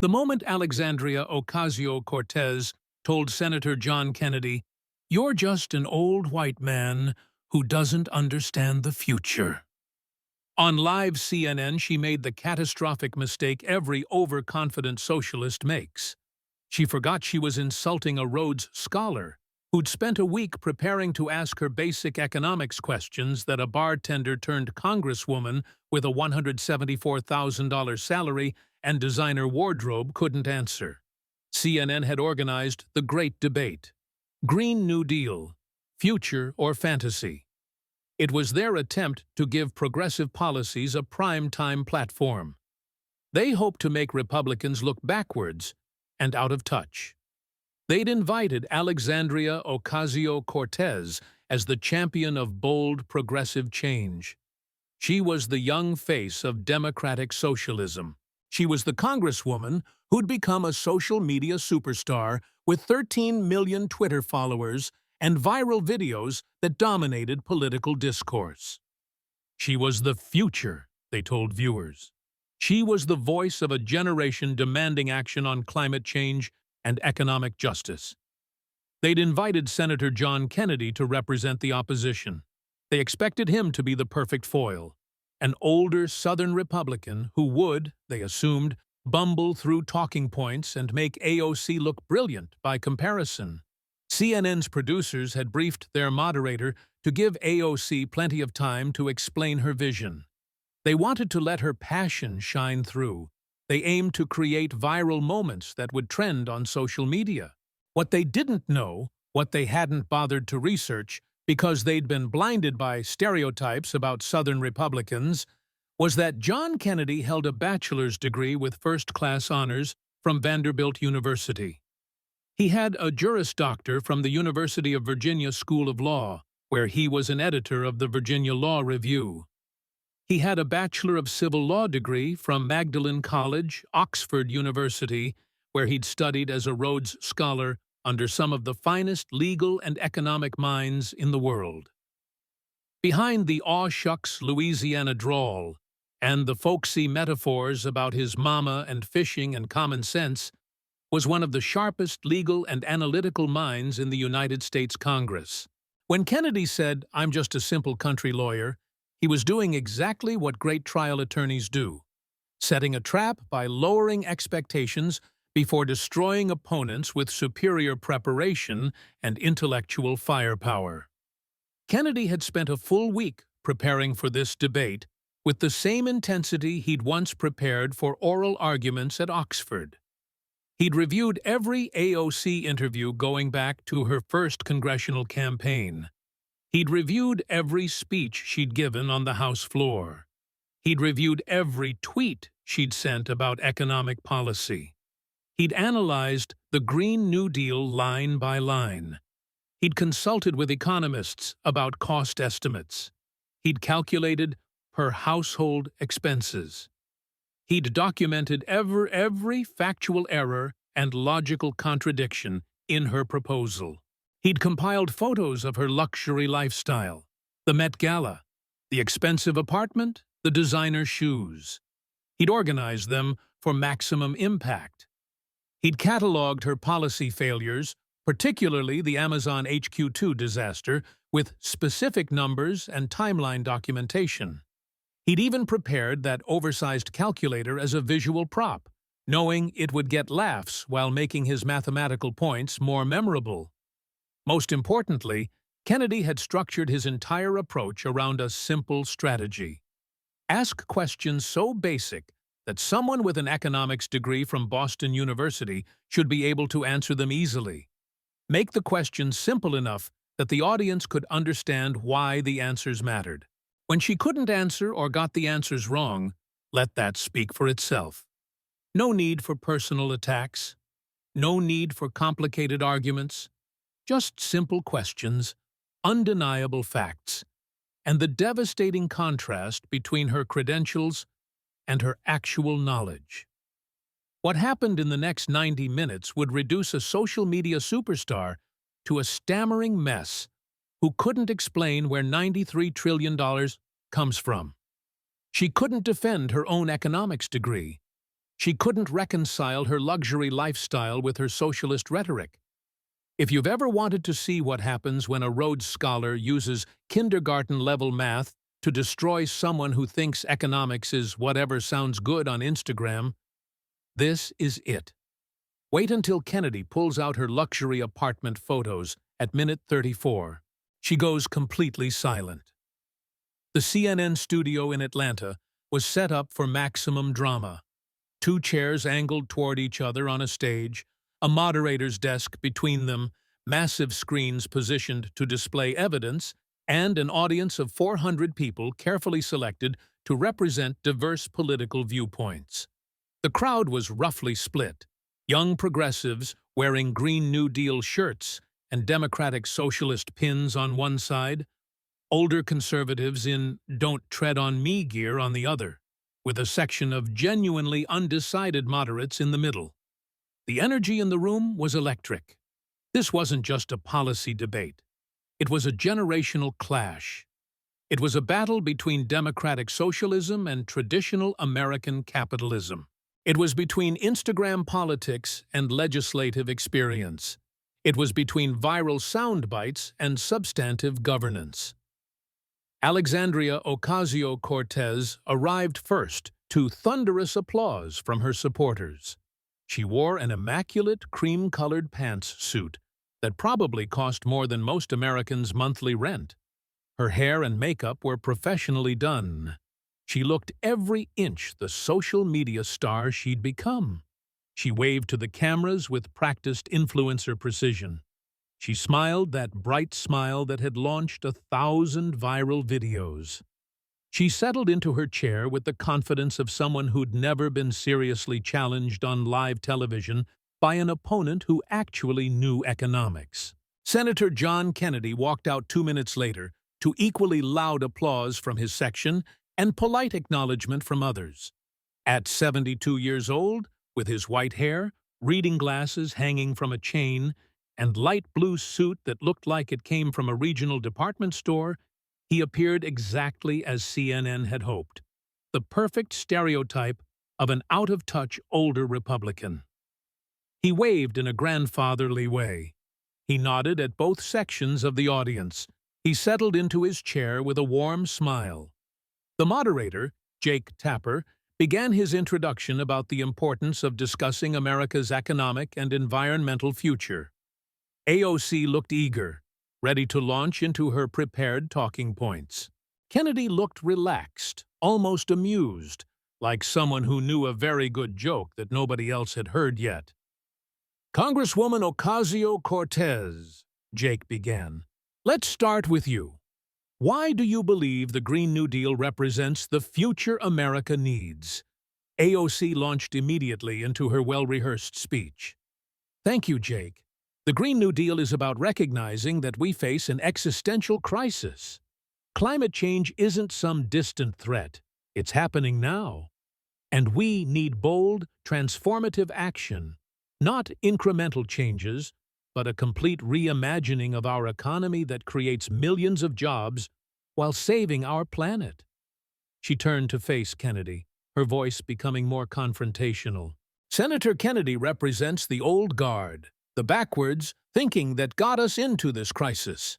The moment Alexandria Ocasio-Cortez told Senator John Kennedy, "You're just an old white man who doesn't understand the future." On live CNN, she made the catastrophic mistake every overconfident socialist makes. She forgot she was insulting a Rhodes Scholar who'd spent a week preparing to ask her basic economics questions that a bartender-turned-congresswoman with a $174,000 salary and designer wardrobe couldn't answer. CNN had organized the Great Debate. Green New Deal, future or fantasy? It was their attempt to give progressive policies a prime-time platform. They hoped to make Republicans look backwards and out of touch. They'd invited Alexandria Ocasio-Cortez as the champion of bold progressive change. She was the young face of democratic socialism. She was the congresswoman who'd become a social media superstar with 13 million Twitter followers and viral videos that dominated political discourse. She was the future, they told viewers. She was the voice of a generation demanding action on climate change and economic justice. They'd invited Senator John Kennedy to represent the opposition. They expected him to be the perfect foil, an older Southern Republican who would, they assumed, bumble through talking points and make AOC look brilliant by comparison. CNN's producers had briefed their moderator to give AOC plenty of time to explain her vision. They wanted to let her passion shine through. They aimed to create viral moments that would trend on social media. What they didn't know, what they hadn't bothered to research because they'd been blinded by stereotypes about Southern Republicans, was that John Kennedy held a bachelor's degree with first-class honors from Vanderbilt University. He had a Juris Doctor from the University of Virginia School of Law, where he was an editor of the Virginia Law Review. He had a Bachelor of Civil Law degree from Magdalen College, Oxford University, where he'd studied as a Rhodes Scholar under some of the finest legal and economic minds in the world. Behind the aw shucks Louisiana drawl and the folksy metaphors about his mama and fishing and common sense was one of the sharpest legal and analytical minds in the United States Congress. When Kennedy said, "I'm just a simple country lawyer," he was doing exactly what great trial attorneys do, setting a trap by lowering expectations before destroying opponents with superior preparation and intellectual firepower. Kennedy had spent a full week preparing for this debate with the same intensity he'd once prepared for oral arguments at Oxford. He'd reviewed every AOC interview going back to her first congressional campaign. He'd reviewed every speech she'd given on the House floor. He'd reviewed every tweet she'd sent about economic policy. He'd analyzed the Green New Deal line by line. He'd consulted with economists about cost estimates. He'd calculated per household expenses. He'd documented every factual error and logical contradiction in her proposal. He'd compiled photos of her luxury lifestyle, the Met Gala, the expensive apartment, the designer shoes. He'd organized them for maximum impact. He'd cataloged her policy failures, particularly the Amazon HQ2 disaster, with specific numbers and timeline documentation. He'd even prepared that oversized calculator as a visual prop, knowing it would get laughs while making his mathematical points more memorable. Most importantly, Kennedy had structured his entire approach around a simple strategy. Ask questions so basic that someone with an economics degree from Boston University should be able to answer them easily. Make the questions simple enough that the audience could understand why the answers mattered. When she couldn't answer or got the answers wrong, let that speak for itself. No need for personal attacks. No need for complicated arguments. Just simple questions, undeniable facts, and the devastating contrast between her credentials and her actual knowledge. What happened in the next 90 minutes would reduce a social media superstar to a stammering mess who couldn't explain where $93 trillion comes from. She couldn't defend her own economics degree. She couldn't reconcile her luxury lifestyle with her socialist rhetoric. If you've ever wanted to see what happens when a Rhodes Scholar uses kindergarten-level math to destroy someone who thinks economics is whatever sounds good on Instagram, this is it. Wait until Kennedy pulls out her luxury apartment photos at minute 34. She goes completely silent. The CNN studio in Atlanta was set up for maximum drama. 2 chairs angled toward each other on a stage, a moderator's desk between them, massive screens positioned to display evidence, and an audience of 400 people carefully selected to represent diverse political viewpoints. The crowd was roughly split. Young progressives wearing Green New Deal shirts and Democratic Socialist pins on one side, older conservatives in Don't Tread on Me gear on the other, with a section of genuinely undecided moderates in the middle. The energy in the room was electric. This wasn't just a policy debate. It was a generational clash. It was a battle between democratic socialism and traditional American capitalism. It was between Instagram politics and legislative experience. It was between viral sound bites and substantive governance. Alexandria Ocasio-Cortez arrived first to thunderous applause from her supporters. She wore an immaculate cream-colored pantsuit that probably cost more than most Americans' monthly rent. Her hair and makeup were professionally done. She looked every inch the social media star she'd become. She waved to the cameras with practiced influencer precision. She smiled that bright smile that had launched 1,000 viral videos. She settled into her chair with the confidence of someone who'd never been seriously challenged on live television by an opponent who actually knew economics. Senator John Kennedy walked out 2 minutes later to equally loud applause from his section and polite acknowledgement from others. At 72 years old, with his white hair, reading glasses hanging from a chain, and light blue suit that looked like it came from a regional department store, he appeared exactly as CNN had hoped, the perfect stereotype of an out-of-touch older Republican. He waved in a grandfatherly way. He nodded at both sections of the audience. He settled into his chair with a warm smile. The moderator, Jake Tapper, began his introduction about the importance of discussing America's economic and environmental future. AOC looked eager, ready to launch into her prepared talking points. Kennedy looked relaxed, almost amused, like someone who knew a very good joke that nobody else had heard yet. "Congresswoman Ocasio-Cortez," Jake began, "let's start with you. Why do you believe the Green New Deal represents the future America needs?" AOC launched immediately into her well-rehearsed speech. "Thank you, Jake. The Green New Deal is about recognizing that we face an existential crisis. Climate change isn't some distant threat. It's happening now. And we need bold, transformative action, not incremental changes, but a complete reimagining of our economy that creates millions of jobs while saving our planet." She turned to face Kennedy, her voice becoming more confrontational. "Senator Kennedy represents the old guard, the backwards thinking that got us into this crisis.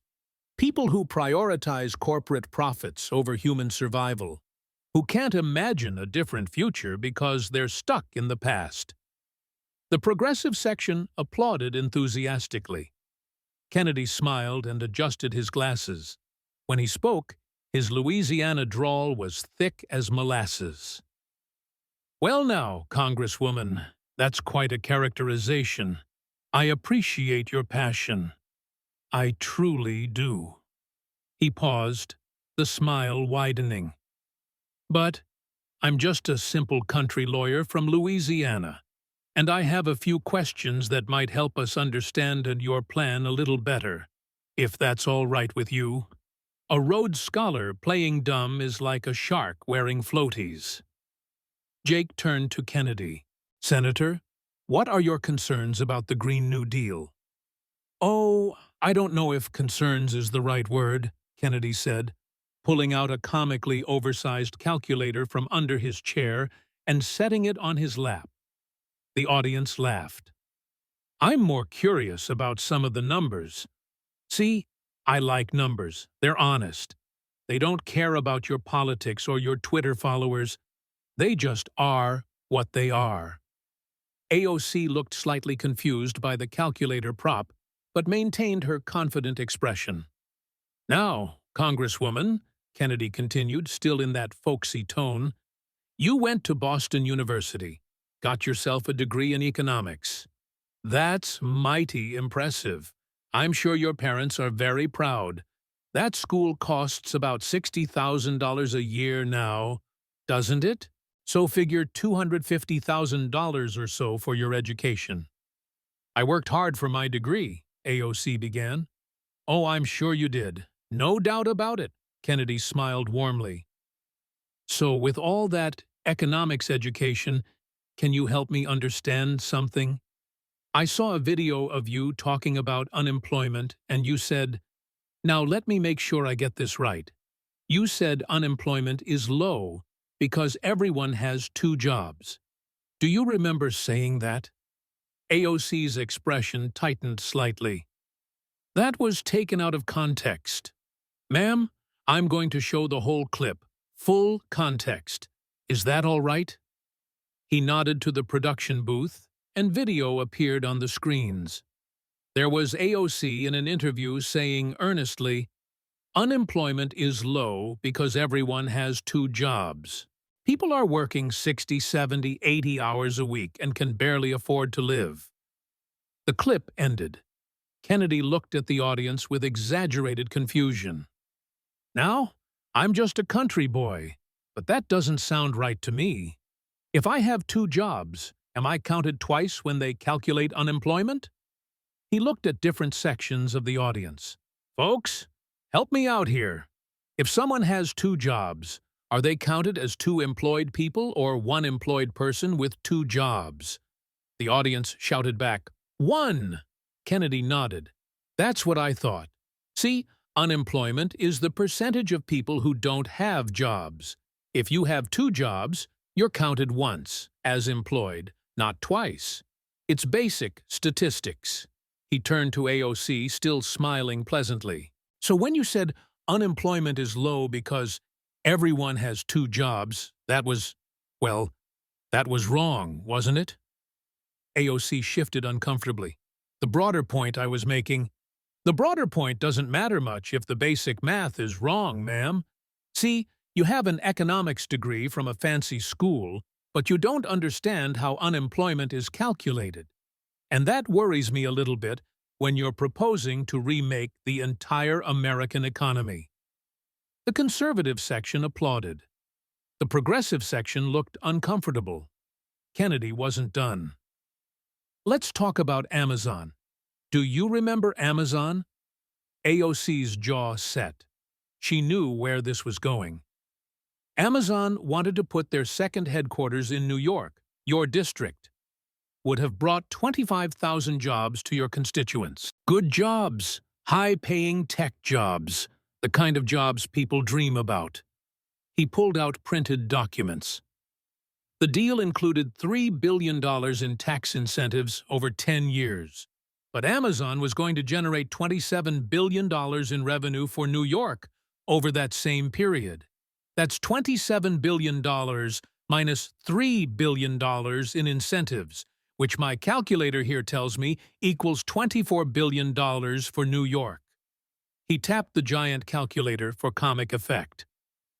People who prioritize corporate profits over human survival, who can't imagine a different future because they're stuck in the past." The progressive section applauded enthusiastically. Kennedy smiled and adjusted his glasses. When he spoke, his Louisiana drawl was thick as molasses. "Well now, Congresswoman, that's quite a characterization. I appreciate your passion. I truly do." He paused, the smile widening. "But I'm just a simple country lawyer from Louisiana, and I have a few questions that might help us understand your plan a little better, if that's all right with you. A Rhodes Scholar playing dumb is like a shark wearing floaties." Jake turned to Kennedy. "Senator, what are your concerns about the Green New Deal?" "Oh, I don't know if concerns is the right word," Kennedy said, pulling out a comically oversized calculator from under his chair and setting it on his lap. The audience laughed. I'm more curious about some of the numbers. See, I like numbers. They're honest. They don't care about your politics or your Twitter followers. They just are what they are. AOC looked slightly confused by the calculator prop, but maintained her confident expression. Now, Congresswoman, Kennedy continued, still in that folksy tone, you went to Boston University, got yourself a degree in economics. That's mighty impressive. I'm sure your parents are very proud. That school costs about $60,000 a year now, doesn't it? So figure $250,000 or so for your education. I worked hard for my degree, AOC began. Oh, I'm sure you did. No doubt about it, Kennedy smiled warmly. So with all that economics education, can you help me understand something? I saw a video of you talking about unemployment, and you said, now let me make sure I get this right. You said unemployment is low because everyone has 2 jobs. Do you remember saying that? AOC's expression tightened slightly. That was taken out of context. Ma'am, I'm going to show the whole clip, full context. Is that all right? He nodded to the production booth, and video appeared on the screens. There was AOC in an interview saying earnestly, unemployment is low because everyone has 2 jobs. People are working 60, 70, 80 hours a week and can barely afford to live. The clip ended. Kennedy looked at the audience with exaggerated confusion. Now, I'm just a country boy, but that doesn't sound right to me. If I have 2 jobs, am I counted twice when they calculate unemployment? He looked at different sections of the audience. Folks, help me out here. If someone has 2 jobs, are they counted as 2 employed people or 1 employed person with 2 jobs? The audience shouted back, 1! Kennedy nodded. That's what I thought. See, unemployment is the percentage of people who don't have jobs. If you have 2 jobs, you're counted once, as employed, not twice. It's basic statistics. He turned to AOC, still smiling pleasantly. So when you said unemployment is low because everyone has 2 jobs, that was wrong, wasn't it? AOC shifted uncomfortably. The broader point I was making, the broader point doesn't matter much if the basic math is wrong, ma'am. See, you have an economics degree from a fancy school, but you don't understand how unemployment is calculated. And that worries me a little bit when you're proposing to remake the entire American economy. The conservative section applauded. The progressive section looked uncomfortable. Kennedy wasn't done. Let's talk about Amazon. Do you remember Amazon? AOC's jaw set. She knew where this was going. Amazon wanted to put their second headquarters in New York, your district. Would have brought 25,000 jobs to your constituents. Good jobs, high-paying tech jobs, the kind of jobs people dream about. He pulled out printed documents. The deal included $3 billion in tax incentives over 10 years. But Amazon was going to generate $27 billion in revenue for New York over that same period. That's $27 billion minus $3 billion in incentives, which my calculator here tells me equals $24 billion for New York. He tapped the giant calculator for comic effect.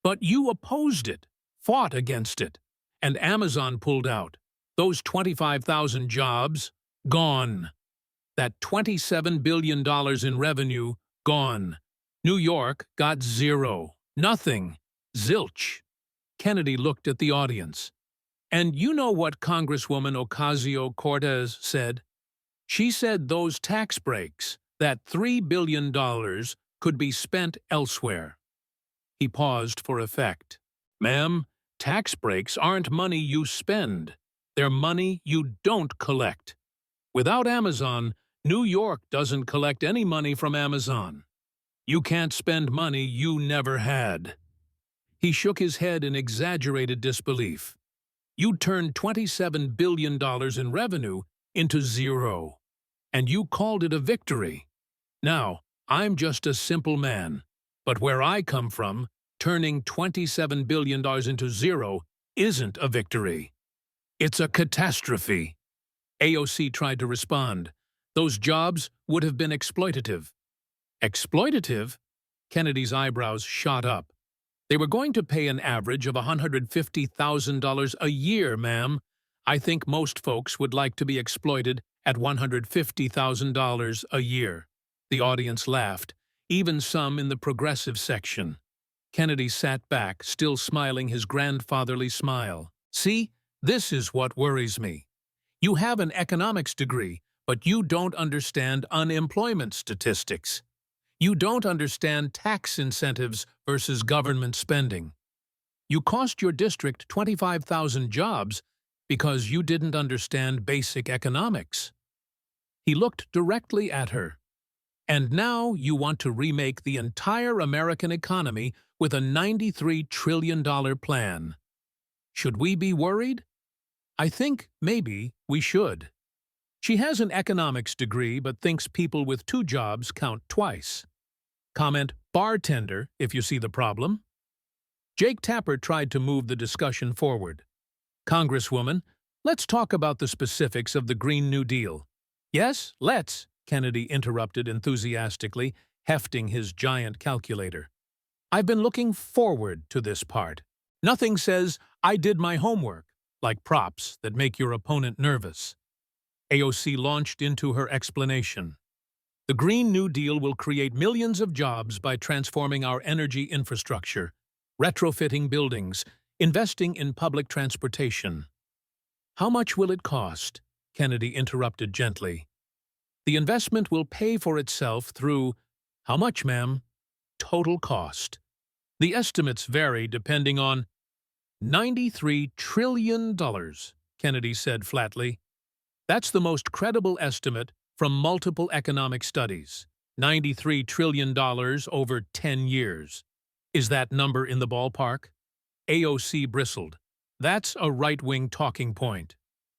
But you opposed it, fought against it, and Amazon pulled out. Those 25,000 jobs, gone. That $27 billion in revenue, gone. New York got 0. Nothing. Zilch. Kennedy looked at the audience. And you know what Congresswoman Ocasio-Cortez said? She said those tax breaks, that $3 billion, could be spent elsewhere. He paused for effect. Ma'am, tax breaks aren't money you spend. They're money you don't collect. Without Amazon, New York doesn't collect any money from Amazon. You can't spend money you never had. He shook his head in exaggerated disbelief. You turned $27 billion in revenue into zero, and you called it a victory. Now, I'm just a simple man, but where I come from, turning $27 billion into zero isn't a victory. It's a catastrophe. AOC tried to respond. Those jobs would have been exploitative. Exploitative? Kennedy's eyebrows shot up. They were going to pay an average of $150,000 a year, ma'am. I think most folks would like to be exploited at $150,000 a year. The audience laughed, even some in the progressive section. Kennedy sat back, still smiling his grandfatherly smile. See, this is what worries me. You have an economics degree, but you don't understand unemployment statistics. You don't understand tax incentives versus government spending. You cost your district 25,000 jobs because you didn't understand basic economics. He looked directly at her. And now you want to remake the entire American economy with a $93 trillion plan. Should we be worried? I think maybe we should. She has an economics degree but thinks people with 2 jobs count twice. Comment bartender if you see the problem. Jake Tapper tried to move the discussion forward. Congresswoman, let's talk about the specifics of the Green New Deal. Yes, let's, Kennedy interrupted enthusiastically, hefting his giant calculator. I've been looking forward to this part. Nothing says, I did my homework, like props that make your opponent nervous. AOC launched into her explanation. The Green New Deal will create millions of jobs by transforming our energy infrastructure, retrofitting buildings, investing in public transportation. How much will it cost? Kennedy interrupted gently. The investment will pay for itself through, how much, ma'am? Total cost. The estimates vary depending on $93 trillion, Kennedy said flatly. That's the most credible estimate from multiple economic studies. $93 trillion over 10 years. Is that number in the ballpark? AOC bristled. That's a right-wing talking point.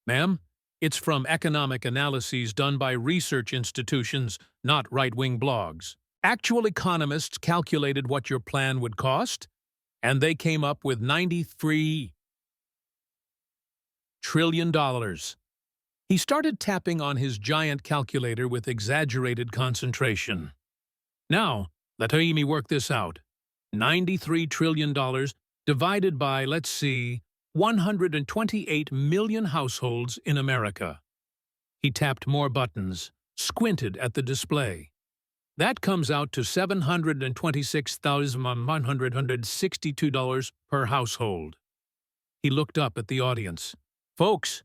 Ma'am, it's from economic analyses done by research institutions, not right-wing blogs. Actual economists calculated what your plan would cost, and they came up with $93 trillion. He started tapping on his giant calculator with exaggerated concentration. Now, let me work this out. $93 trillion divided by, let's see, 128 million households in America. He tapped more buttons, squinted at the display. That comes out to $726,162 per household. He looked up at the audience. Folks,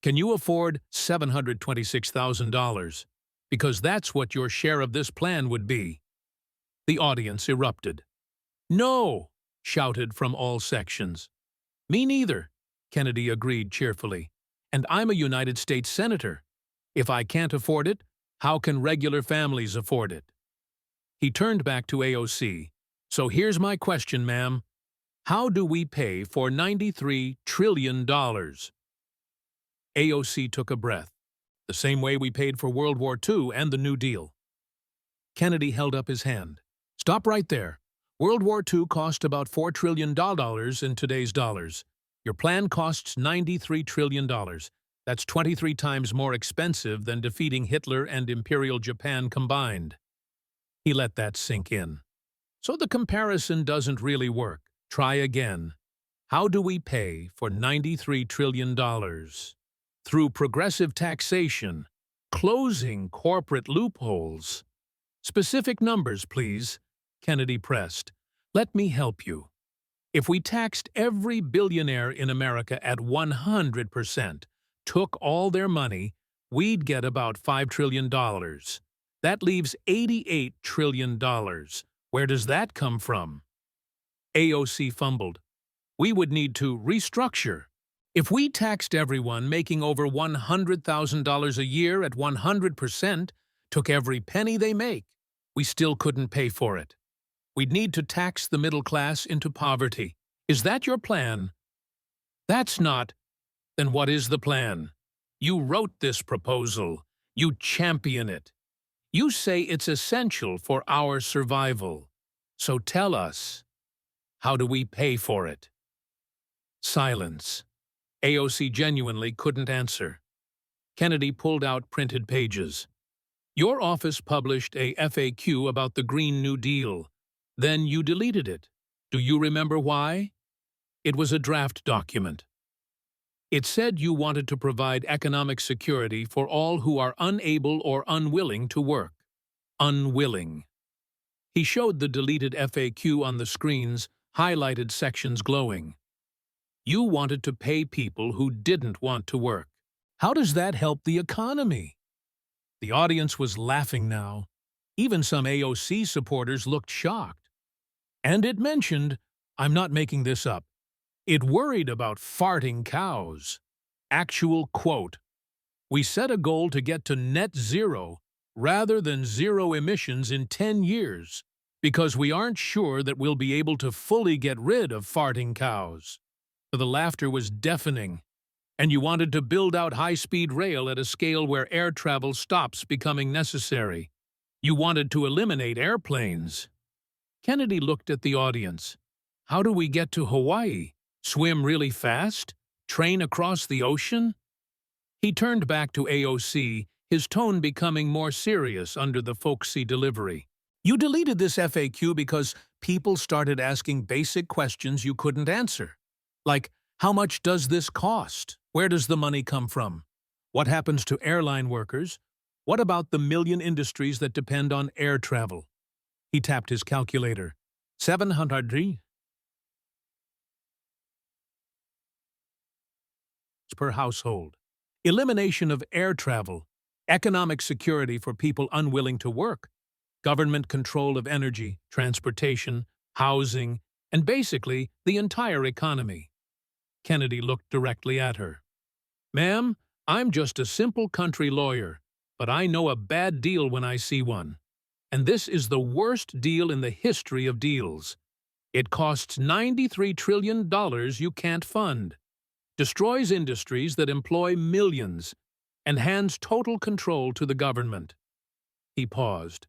can you afford $726,000? Because that's what your share of this plan would be. The audience erupted. No! Shouted from all sections. Me neither, Kennedy agreed cheerfully. And I'm a United States Senator. If I can't afford it, how can regular families afford it? He turned back to AOC. So here's my question, ma'am. How do we pay for $93 trillion? AOC took a breath, the same way we paid for World War II and the New Deal. Kennedy held up his hand. Stop right there. World War II cost about $4 trillion in today's dollars. Your plan costs $93 trillion. That's 23 times more expensive than defeating Hitler and Imperial Japan combined. He let that sink in. So the comparison doesn't really work. Try again. How do we pay for $93 trillion? Through progressive taxation, closing corporate loopholes. Specific numbers, please, Kennedy pressed. Let me help you. If we taxed every billionaire in America at 100%, took all their money, we'd get about $5 trillion. That leaves $88 trillion. Where does that come from? AOC fumbled. We would need to restructure. If we taxed everyone making over $100,000 a year at 100%, took every penny they make, we still couldn't pay for it. We'd need to tax the middle class into poverty. Is that your plan? That's not, Then what is the plan? You wrote this proposal. You champion it. You say it's essential for our survival. So tell us, how do we pay for it? Silence. AOC genuinely couldn't answer. Kennedy pulled out printed pages. Your office published a FAQ about the Green New Deal. Then you deleted it. Do you remember why? It was a draft document. It said you wanted to provide economic security for all who are unable or unwilling to work. Unwilling. He showed the deleted FAQ on the screens, highlighted sections glowing. You wanted to pay people who didn't want to work. How does that help the economy? The audience was laughing now. Even some AOC supporters looked shocked. And it mentioned, I'm not making this up, it worried about farting cows. Actual quote, we set a goal to get to net zero rather than zero emissions in 10 years because we aren't sure that we'll be able to fully get rid of farting cows. The laughter was deafening. And you wanted to build out high-speed rail at a scale where air travel stops becoming necessary. You wanted to eliminate airplanes. Kennedy looked at the audience. How do we get to Hawaii? Swim really fast? Train across the ocean? He turned back to AOC, his tone becoming more serious under the folksy delivery. You deleted this FAQ because people started asking basic questions you couldn't answer. Like, how much does this cost? Where does the money come from? What happens to airline workers? What about the million industries that depend on air travel? He tapped his calculator. 700 per household. Elimination of air travel. Economic security for people unwilling to work. Government control of energy, transportation, housing, and basically the entire economy. Kennedy looked directly at her. Ma'am, I'm just a simple country lawyer, but I know a bad deal when I see one. And this is the worst deal in the history of deals. It costs $93 trillion you can't fund, destroys industries that employ millions, and hands total control to the government. He paused.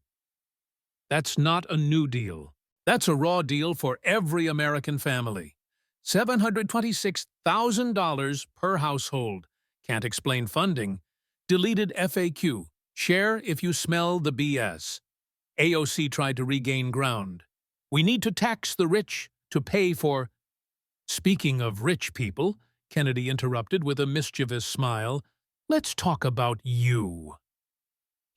That's not a new deal. That's a raw deal for every American family. $726,000 per household. Can't explain funding. Deleted FAQ. Share if you smell the BS. AOC tried to regain ground. We need to tax the rich to pay for... Speaking of rich people, Kennedy interrupted with a mischievous smile, let's talk about you.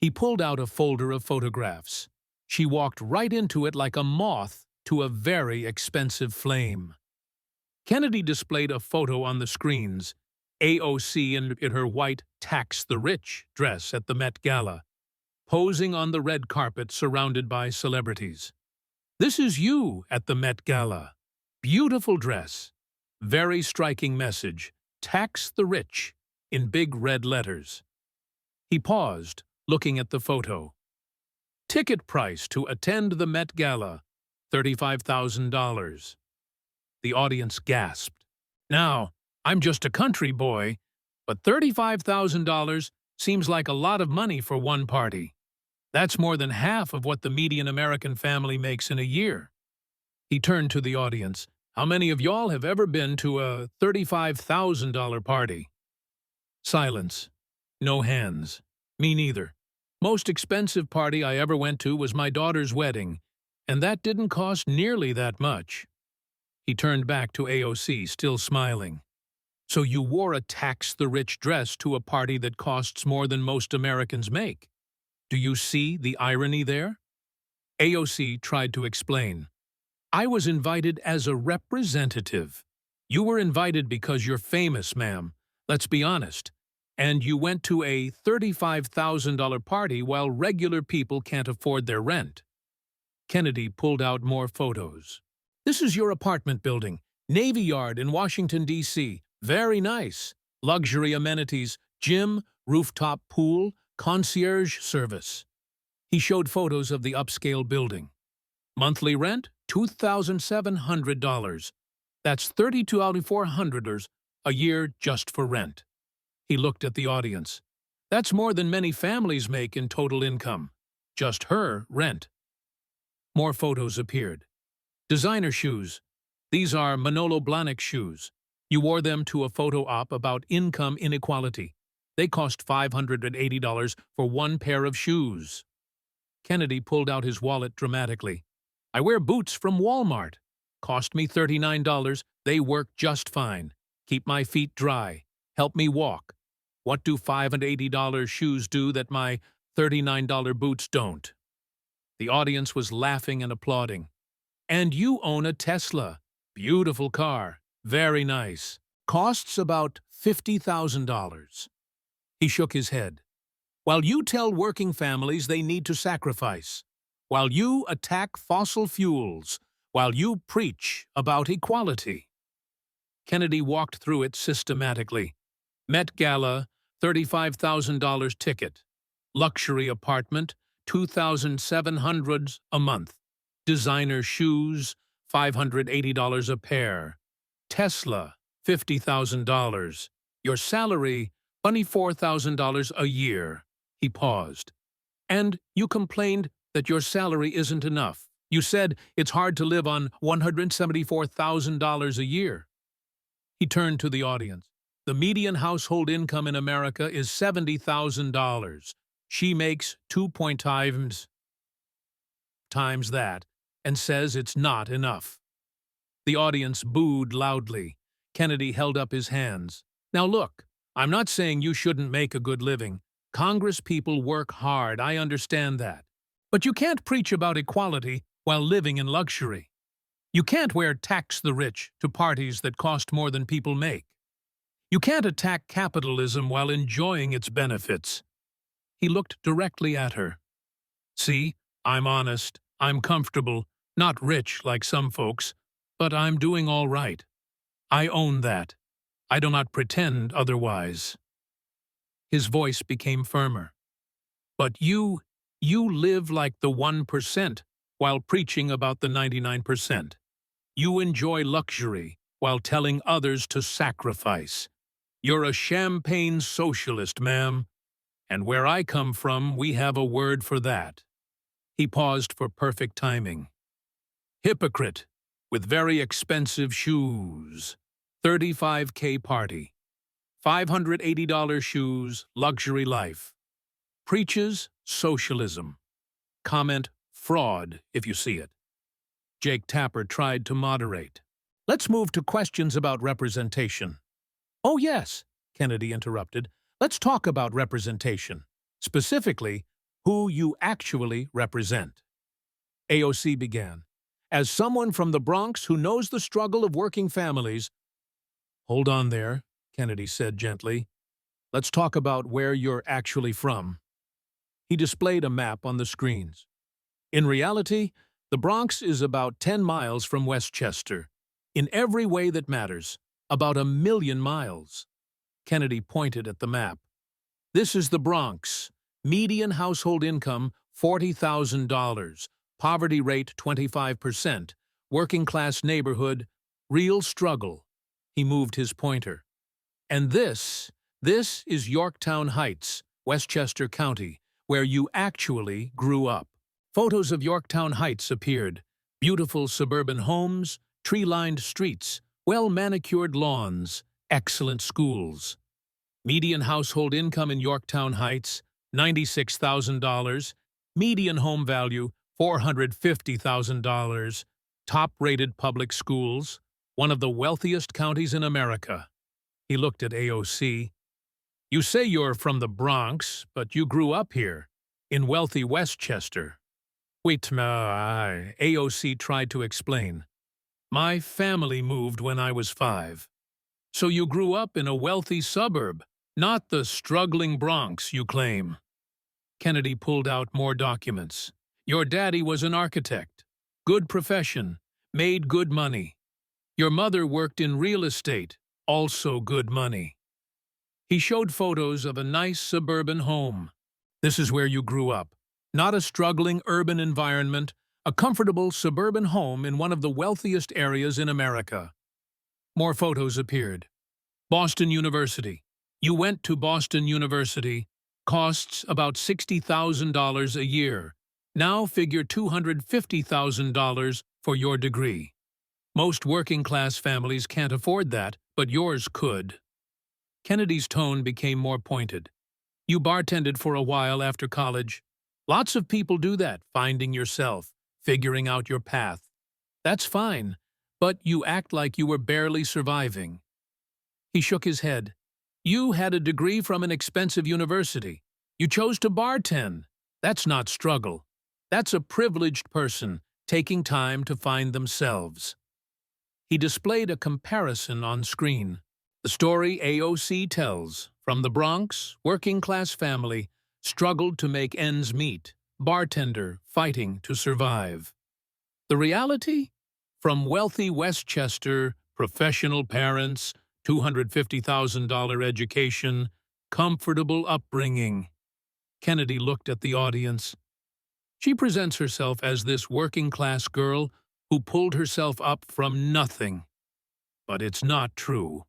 He pulled out a folder of photographs. She walked right into it like a moth to a very expensive flame. Kennedy displayed a photo on the screens, AOC in her white Tax the Rich dress at the Met Gala, posing on the red carpet surrounded by celebrities. This is you at the Met Gala. Beautiful dress. Very striking message. Tax the rich, in big red letters. He paused, looking at the photo. Ticket price to attend the Met Gala, $35,000. The audience gasped. Now, I'm just a country boy, but $35,000 seems like a lot of money for one party. That's more than half of what the median American family makes in a year. He turned to the audience. How many of y'all have ever been to a $35,000 party? Silence. No hands. Me neither. Most expensive party I ever went to was my daughter's wedding, and that didn't cost nearly that much. He turned back to AOC, still smiling. So you wore a tax-the-rich dress to a party that costs more than most Americans make. Do you see the irony there? AOC tried to explain. I was invited as a representative. You were invited because you're famous, ma'am. Let's be honest. And you went to a $35,000 party while regular people can't afford their rent. Kennedy pulled out more photos. This is your apartment building, Navy Yard in Washington, D.C. Very nice. Luxury amenities, gym, rooftop pool, concierge service. He showed photos of the upscale building. Monthly rent, $2,700. That's $3,400 a year just for rent. He looked at the audience. That's more than many families make in total income. Just her rent. More photos appeared. Designer shoes. These are Manolo Blahnik shoes. You wore them to a photo op about income inequality. They cost $580 for one pair of shoes. Kennedy pulled out his wallet dramatically. I wear boots from Walmart. Cost me $39. They work just fine. Keep my feet dry. Help me walk. What do $580 shoes do that my $39 boots don't? The audience was laughing and applauding. And you own a Tesla. Beautiful car. Very nice. Costs about $50,000. He shook his head. While you tell working families they need to sacrifice, while you attack fossil fuels, while you preach about equality. Kennedy walked through it systematically. Met Gala, $35,000 ticket. Luxury apartment, $2,700 a month. Designer shoes, $580 a pair. Tesla, $50,000. Your salary, $24,000 a year. He paused. And you complained that your salary isn't enough. You said it's hard to live on $174,000 a year. He turned to the audience. The median household income in America is $70,000. She makes 2.5 times that and says it's not enough. The audience booed loudly. Kennedy held up his hands. Now look, I'm not saying you shouldn't make a good living. Congress people work hard, I understand that. But you can't preach about equality while living in luxury. You can't wear tax the rich to parties that cost more than people make. You can't attack capitalism while enjoying its benefits. He looked directly at her. See, I'm honest, I'm comfortable, not rich like some folks, but I'm doing all right. I own that. I do not pretend otherwise. His voice became firmer. But you live like the 1% while preaching about the 99%. You enjoy luxury while telling others to sacrifice. You're a champagne socialist, ma'am. And where I come from, we have a word for that. He paused for perfect timing. Hypocrite, with very expensive shoes. $35K party. $580 shoes, luxury life. Preaches socialism. Comment fraud if you see it. Jake Tapper tried to moderate. Let's move to questions about representation. Oh yes, Kennedy interrupted. Let's talk about representation. Specifically, who you actually represent. AOC began. As someone from the Bronx who knows the struggle of working families— Hold on there, Kennedy said gently. Let's talk about where you're actually from. He displayed a map on the screens. In reality, the Bronx is about 10 miles from Westchester. In every way that matters, about 1 million miles. Kennedy pointed at the map. This is the Bronx. Median household income, $40,000. Poverty rate, 25%. Working class neighborhood, real struggle. He moved his pointer. And this is Yorktown Heights, Westchester County, where you actually grew up. Photos of Yorktown Heights appeared. Beautiful suburban homes, tree-lined streets, well-manicured lawns, excellent schools. Median household income in Yorktown Heights, $96,000. Median home value, $450,000. Top-rated public schools, one of the wealthiest counties in America. He looked at AOC. You say you're from the Bronx, but you grew up here, in wealthy Westchester. Wait, AOC tried to explain. My family moved when I was 5. So you grew up in a wealthy suburb, not the struggling Bronx, you claim. Kennedy pulled out more documents. Your daddy was an architect. Good profession. Made good money. Your mother worked in real estate. Also good money. He showed photos of a nice suburban home. This is where you grew up. Not a struggling urban environment, a comfortable suburban home in one of the wealthiest areas in America. More photos appeared. Boston University. You went to Boston University. Costs about $60,000 a year. Now figure $250,000 for your degree. Most working-class families can't afford that, but yours could. Kennedy's tone became more pointed. You bartended for a while after college. Lots of people do that, finding yourself, figuring out your path. That's fine, but you act like you were barely surviving. He shook his head. You had a degree from an expensive university. You chose to bartend. That's not struggle. That's a privileged person taking time to find themselves. He displayed a comparison on screen. The story AOC tells, from the Bronx, working-class family, struggled to make ends meet, bartender fighting to survive. The reality? From wealthy Westchester, professional parents, $250,000 education, comfortable upbringing. Kennedy looked at the audience. She presents herself as this working-class girl who pulled herself up from nothing. But it's not true.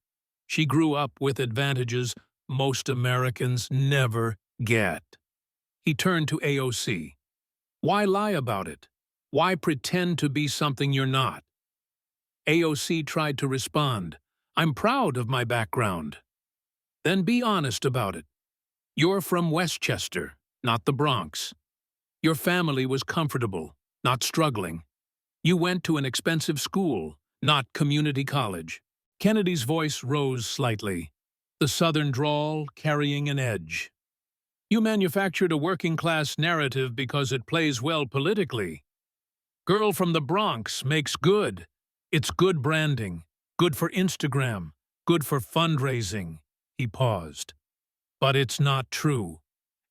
She grew up with advantages most Americans never get. He turned to AOC. Why lie about it? Why pretend to be something you're not? AOC tried to respond. I'm proud of my background. Then be honest about it. You're from Westchester, not the Bronx. Your family was comfortable, not struggling. You went to an expensive school, not community college. Kennedy's voice rose slightly, the Southern drawl carrying an edge. You manufactured a working-class narrative because it plays well politically. Girl from the Bronx makes good. It's good branding, good for Instagram, good for fundraising. He paused. But it's not true.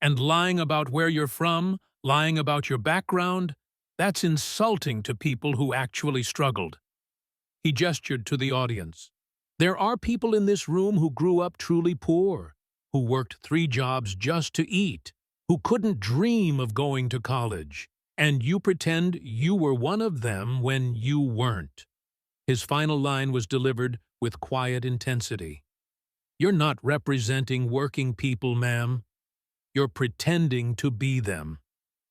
And lying about where you're from, lying about your background, that's insulting to people who actually struggled. He gestured to the audience. There are people in this room who grew up truly poor, who worked 3 jobs just to eat, who couldn't dream of going to college, and you pretend you were one of them when you weren't. His final line was delivered with quiet intensity. You're not representing working people, ma'am. You're pretending to be them.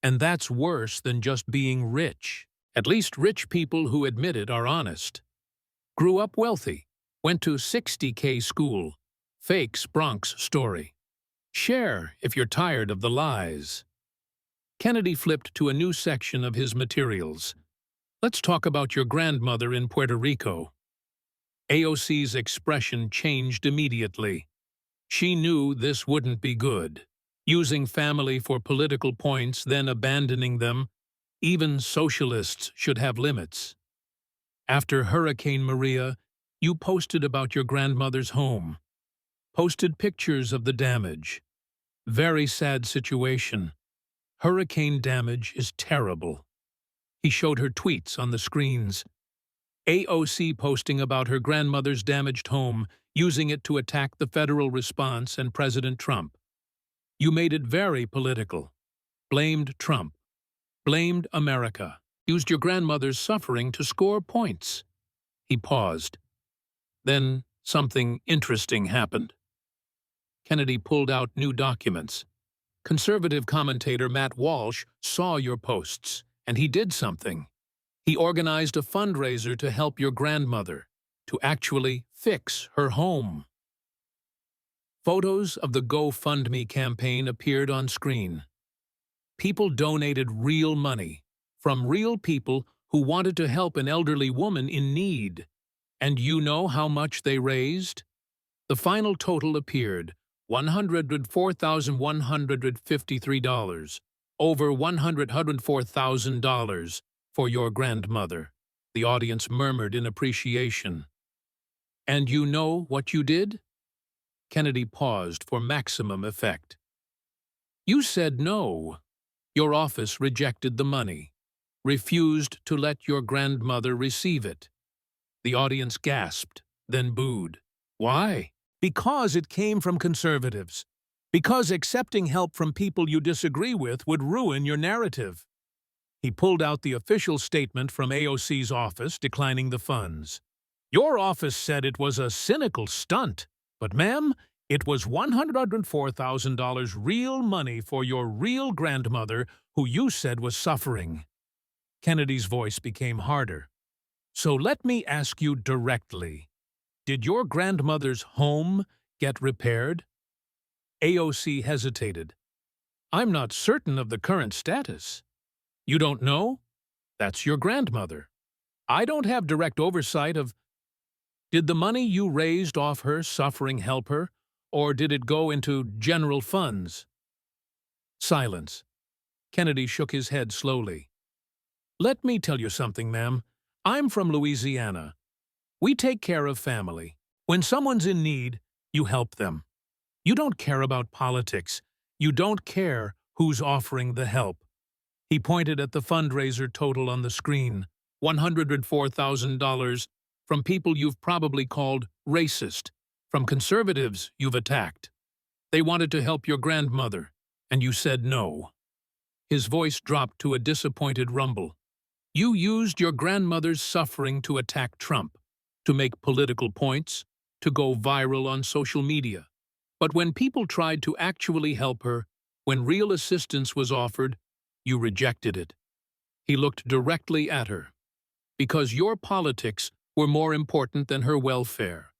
And that's worse than just being rich. At least rich people who admit it are honest. Grew up wealthy. Went to 60K school. Fake's Bronx story. Share if you're tired of the lies. Kennedy flipped to a new section of his materials. Let's talk about your grandmother in Puerto Rico. AOC's expression changed immediately. She knew this wouldn't be good. Using family for political points, then abandoning them. Even socialists should have limits. After Hurricane Maria, you posted about your grandmother's home. Posted pictures of the damage. Very sad situation. Hurricane damage is terrible. He showed her tweets on the screens. AOC posting about her grandmother's damaged home, using it to attack the federal response and President Trump. You made it very political. Blamed Trump. Blamed America. Used your grandmother's suffering to score points. He paused. Then something interesting happened. Kennedy pulled out new documents. Conservative commentator Matt Walsh saw your posts, and he did something. He organized a fundraiser to help your grandmother, to actually fix her home. Photos of the GoFundMe campaign appeared on screen. People donated real money, from real people who wanted to help an elderly woman in need. And you know how much they raised? The final total appeared, $104,153, over $104,000 for your grandmother. The audience murmured in appreciation. And you know what you did? Kennedy paused for maximum effect. You said no. Your office rejected the money, refused to let your grandmother receive it. The audience gasped, then booed. Why? Because it came from conservatives. Because accepting help from people you disagree with would ruin your narrative. He pulled out the official statement from AOC's office declining the funds. Your office said it was a cynical stunt, But ma'am, it was $104,000 real money for your real grandmother who you said was suffering. Kennedy's voice became harder. So let me ask you directly. Did your grandmother's home get repaired? AOC hesitated. I'm not certain of the current status. You don't know? That's your grandmother. I don't have direct oversight of... Did the money you raised off her suffering help her, or did it go into general funds? Silence. Kennedy shook his head slowly. Let me tell you something, ma'am. I'm from Louisiana. We take care of family. When someone's in need, you help them. You don't care about politics. You don't care who's offering the help. He pointed at the fundraiser total on the screen, $104,000, from people you've probably called racist, from conservatives you've attacked. They wanted to help your grandmother, and you said no. His voice dropped to a disappointed rumble. You used your grandmother's suffering to attack Trump, to make political points, to go viral on social media. But when people tried to actually help her, when real assistance was offered, you rejected it. He looked directly at her. Because your politics were more important than her welfare.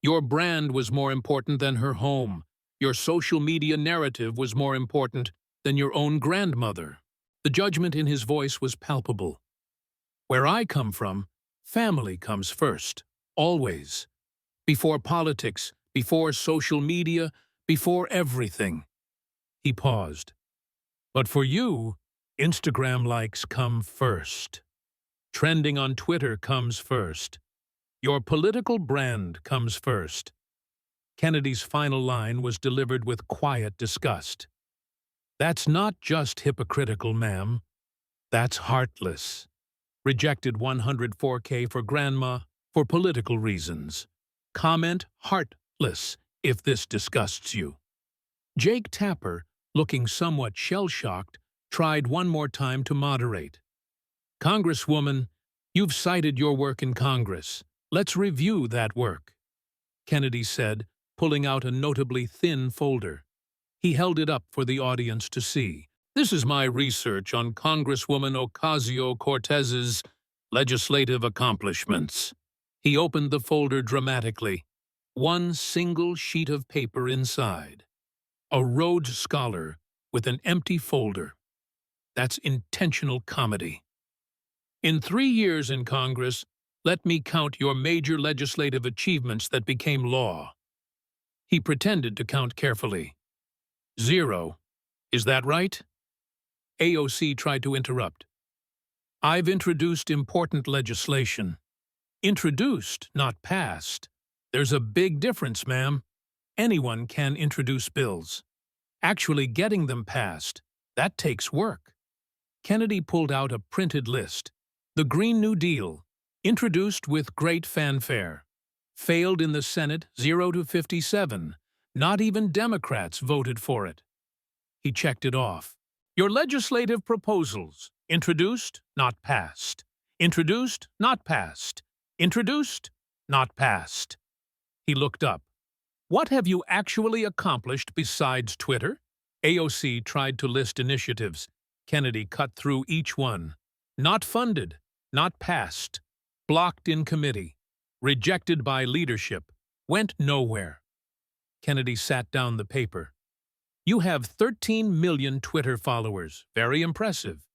Your brand was more important than her home. Your social media narrative was more important than your own grandmother. The judgment in his voice was palpable. Where I come from, family comes first, always. Before politics, before social media, before everything. He paused. But for you, Instagram likes come first. Trending on Twitter comes first. Your political brand comes first. Kennedy's final line was delivered with quiet disgust. That's not just hypocritical, ma'am. That's heartless. Rejected $104K for grandma for political reasons. Comment heartless if this disgusts you. Jake Tapper, looking somewhat shell-shocked, tried one more time to moderate. Congresswoman, you've cited your work in Congress. Let's review that work. Kennedy said, pulling out a notably thin folder. He held it up for the audience to see. This is my research on Congresswoman Ocasio-Cortez's legislative accomplishments. He opened the folder dramatically. One single sheet of paper inside. A Rhodes Scholar with an empty folder. That's intentional comedy. In 3 years in Congress, let me count your major legislative achievements that became law. He pretended to count carefully. 0. Is that right? AOC tried to interrupt. I've introduced important legislation. Introduced, not passed. There's a big difference, ma'am. Anyone can introduce bills. Actually getting them passed, that takes work. Kennedy pulled out a printed list. The Green New Deal, introduced with great fanfare. Failed in the Senate 0-57. Not even Democrats voted for it. He checked it off. Your legislative proposals, introduced, not passed. Introduced, not passed. Introduced, not passed. He looked up. What have you actually accomplished besides Twitter? AOC tried to list initiatives. Kennedy cut through each one. Not funded, not passed. Blocked in committee. Rejected by leadership. Went nowhere. Kennedy sat down the paper. You have 13 million Twitter followers. Very impressive.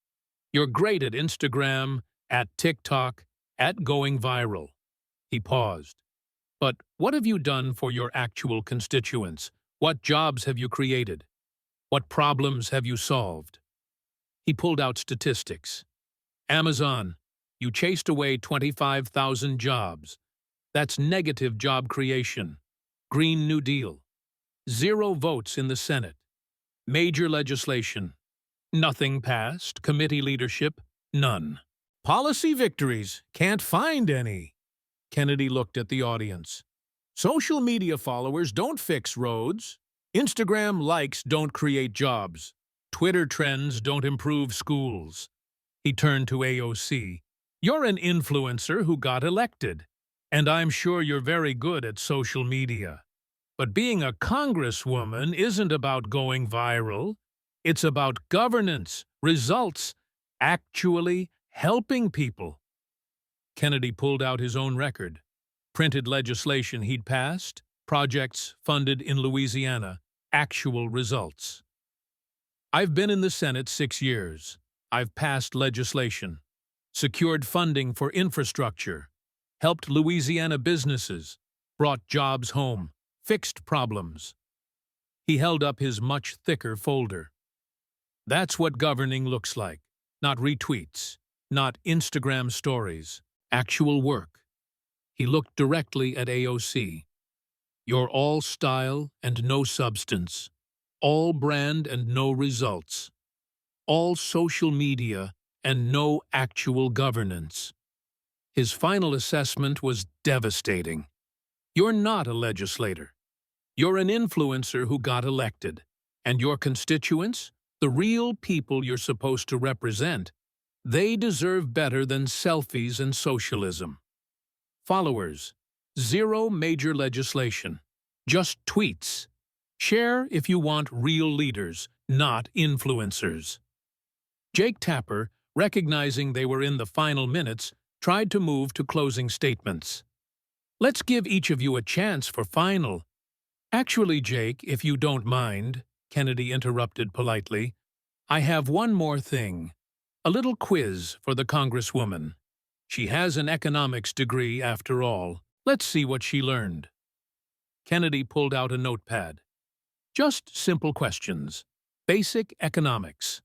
You're great at Instagram, at TikTok, at going viral. He paused. But what have you done for your actual constituents? What jobs have you created? What problems have you solved? He pulled out statistics. Amazon, you chased away 25,000 jobs. That's negative job creation. Green New Deal. 0 votes in the Senate. Major legislation. Nothing passed. Committee leadership. None. Policy victories. Can't find any. Kennedy looked at the audience. Social media followers don't fix roads. Instagram likes don't create jobs. Twitter trends don't improve schools. He turned to AOC. You're an influencer who got elected, and I'm sure you're very good at social media. But being a congresswoman isn't about going viral. It's about governance, results, actually helping people. Kennedy pulled out his own record, printed legislation he'd passed, projects funded in Louisiana, actual results. I've been in the Senate 6 years. I've passed legislation, secured funding for infrastructure, helped Louisiana businesses, brought jobs home, fixed problems. He held up his much thicker folder. That's what governing looks like. Not retweets, not Instagram stories, actual work. He looked directly at AOC. You're all style and no substance, all brand and no results, all social media and no actual governance. His final assessment was devastating. You're not a legislator. You're an influencer who got elected. And your constituents, the real people you're supposed to represent, they deserve better than selfies and socialism. Followers, zero major legislation, just tweets. Share if you want real leaders, not influencers. Jake Tapper, recognizing they were in the final minutes, tried to move to closing statements. Let's give each of you a chance for final. Actually, Jake, if you don't mind, Kennedy interrupted politely, I have one more thing. A little quiz for the Congresswoman. She has an economics degree, after all. Let's see what she learned. Kennedy pulled out a notepad. Just simple questions. Basic economics.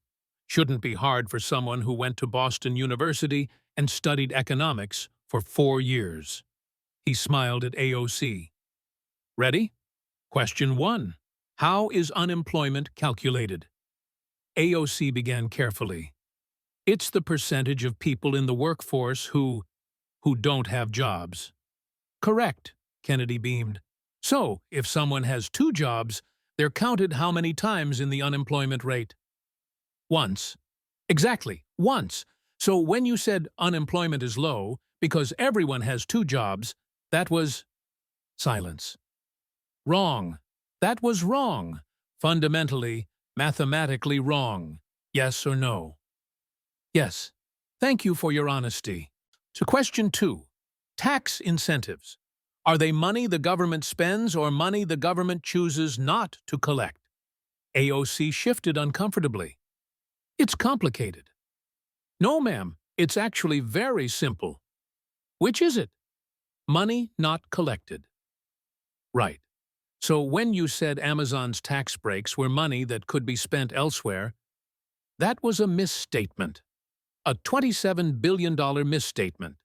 Shouldn't be hard for someone who went to Boston University and studied economics for 4 years. He smiled at AOC. Ready? Question 1. How is unemployment calculated? AOC began carefully. It's the percentage of people in the workforce who don't have jobs. Correct, Kennedy beamed. So, if someone has 2 jobs, they're counted how many times in the unemployment rate? Once. Exactly, once. So when you said unemployment is low because everyone has 2 jobs, that was silence. Wrong. That was wrong. Fundamentally, mathematically wrong. Yes or no? Yes. Thank you for your honesty. To question 2. Tax incentives. Are they money the government spends or money the government chooses not to collect? AOC shifted uncomfortably. It's complicated. No, ma'am. It's actually very simple. Which is it? Money not collected. Right. So when you said Amazon's tax breaks were money that could be spent elsewhere, that was a misstatement. A $27 billion misstatement.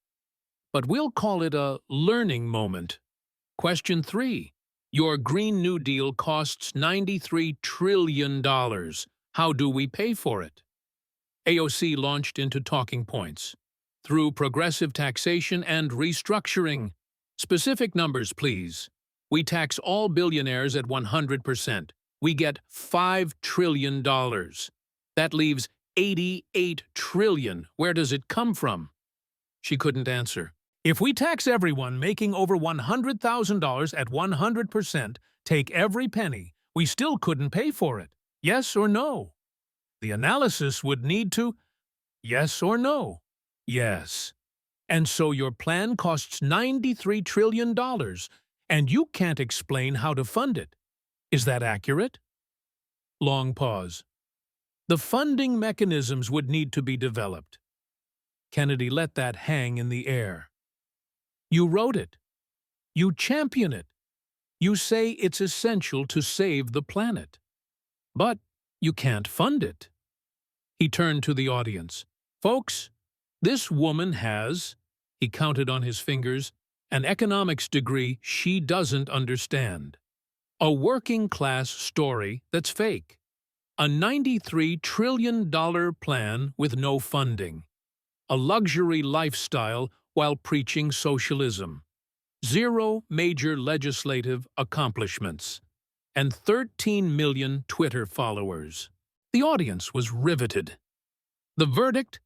But we'll call it a learning moment. Question 3. Your Green New Deal costs $93 trillion. How do we pay for it? AOC launched into talking points. Through progressive taxation and restructuring. Specific numbers, please. We tax all billionaires at 100%. We get $5 trillion. That leaves $88 trillion. Where does it come from? She couldn't answer. If we tax everyone making over $100,000 at 100%, take every penny, we still couldn't pay for it. Yes or no? The analysis would need to... Yes or no? Yes. And so your plan costs $93 trillion, and you can't explain how to fund it. Is that accurate? Long pause. The funding mechanisms would need to be developed. Kennedy let that hang in the air. You wrote it. You champion it. You say it's essential to save the planet. But you can't fund it. He turned to the audience. Folks, this woman has, he counted on his fingers, an economics degree she doesn't understand. A working-class story that's fake. A $93 trillion plan with no funding. A luxury lifestyle while preaching socialism. 0 major legislative accomplishments. And 13 million Twitter followers. The audience was riveted. The verdict?